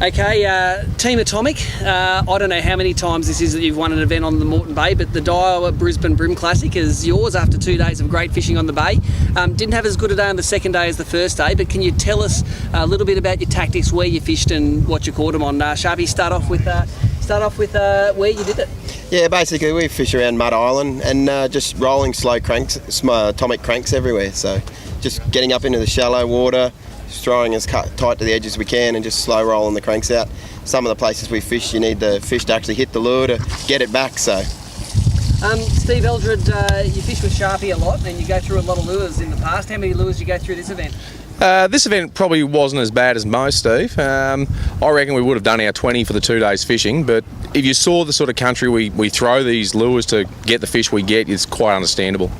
Okay, Team Atomic, I don't know how many times this is that you've won an event on the Moreton Bay, but the Daiwa Brisbane BREAM Classic is yours after 2 days of great fishing on the bay. Didn't have as good a day on the second day as the first day, but can you tell us a little bit about your tactics, where you fished and what you caught them on? Sharpie, start off with where you did it. Yeah, basically we fish around Mud Island and just rolling slow cranks, atomic cranks everywhere. So just getting up into the shallow water, just throwing as tight to the edge as we can and just slow rolling the cranks out. Some of the places we fish, you need the fish to actually hit the lure to get it back. So, Steve, Eldred, you fish with Sharpie a lot and you go through a lot of lures in the past. How many lures did you go through this event? This event probably wasn't as bad as most, Steve. I reckon we would have done our 20 for the 2 days fishing, but if you saw the sort of country we throw these lures to get the fish we get, it's quite understandable.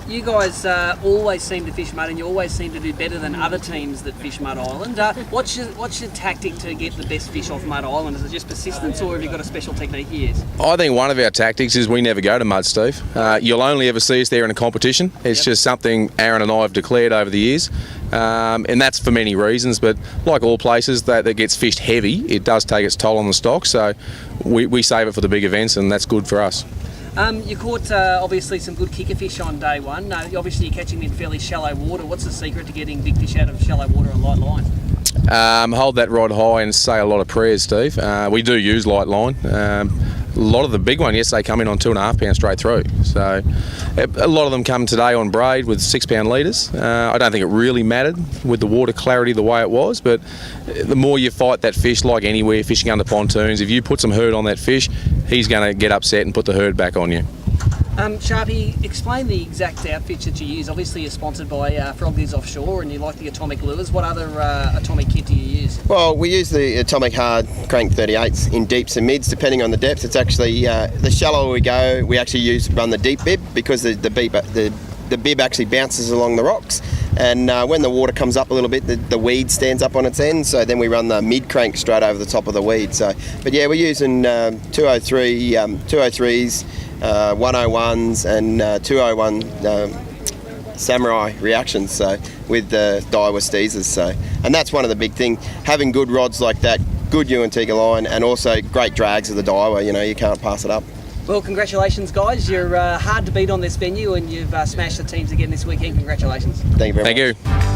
You guys always seem to fish mud and you always seem to do better than other teams that fish Mud Island. What's your tactic to get the best fish off Mud Island? Is it just persistence or have you got a special technique you use? I think one of our tactics is we never go to mud, Steve. You'll only ever see us there in a competition. It's just something Aaron and I have declared over the years. And that's for many reasons, but like all places that gets fished heavy, it does take its toll on the stock, so we save it for the big events and that's good for us. You caught obviously some good kicker fish on day one. Obviously you're catching them in fairly shallow water. What's the secret to getting big fish out of shallow water on light line? Hold that rod high and say a lot of prayers, Steve. We do use light line. A lot of the big one, yes, they come in on 2.5 pounds straight through. So a lot of them come today on braid with 6 pound leaders. I don't think it really mattered with the water clarity the way it was, but the more you fight that fish, like anywhere, fishing under pontoons, if you put some herd on that fish, he's going to get upset and put the herd back on you. Sharpie, explain the exact outfits that you use. Obviously you're sponsored by Froggies Offshore and you like the Atomic lures. What other Atomic kit do you use? well, we use the Atomic Hard Crank 38s in deeps and mids, depending on the depth. It's actually the shallower we go, we actually run the deep bib because the bib actually bounces along the rocks. And when the water comes up a little bit, the weed stands up on its end, so then we run the mid crank straight over the top of the weed. So, but yeah, we're using 203s, 101s and 201 Samurai reactions, so with the Daiwa Steezers. So, and that's one of the big things, having good rods like that, good Uintiga line, and also great drags of the Daiwa. You know, you can't pass it up. Well, congratulations, guys. You're hard to beat on this venue and you've smashed the teams again this weekend. Congratulations. Thank you very much. Thank you.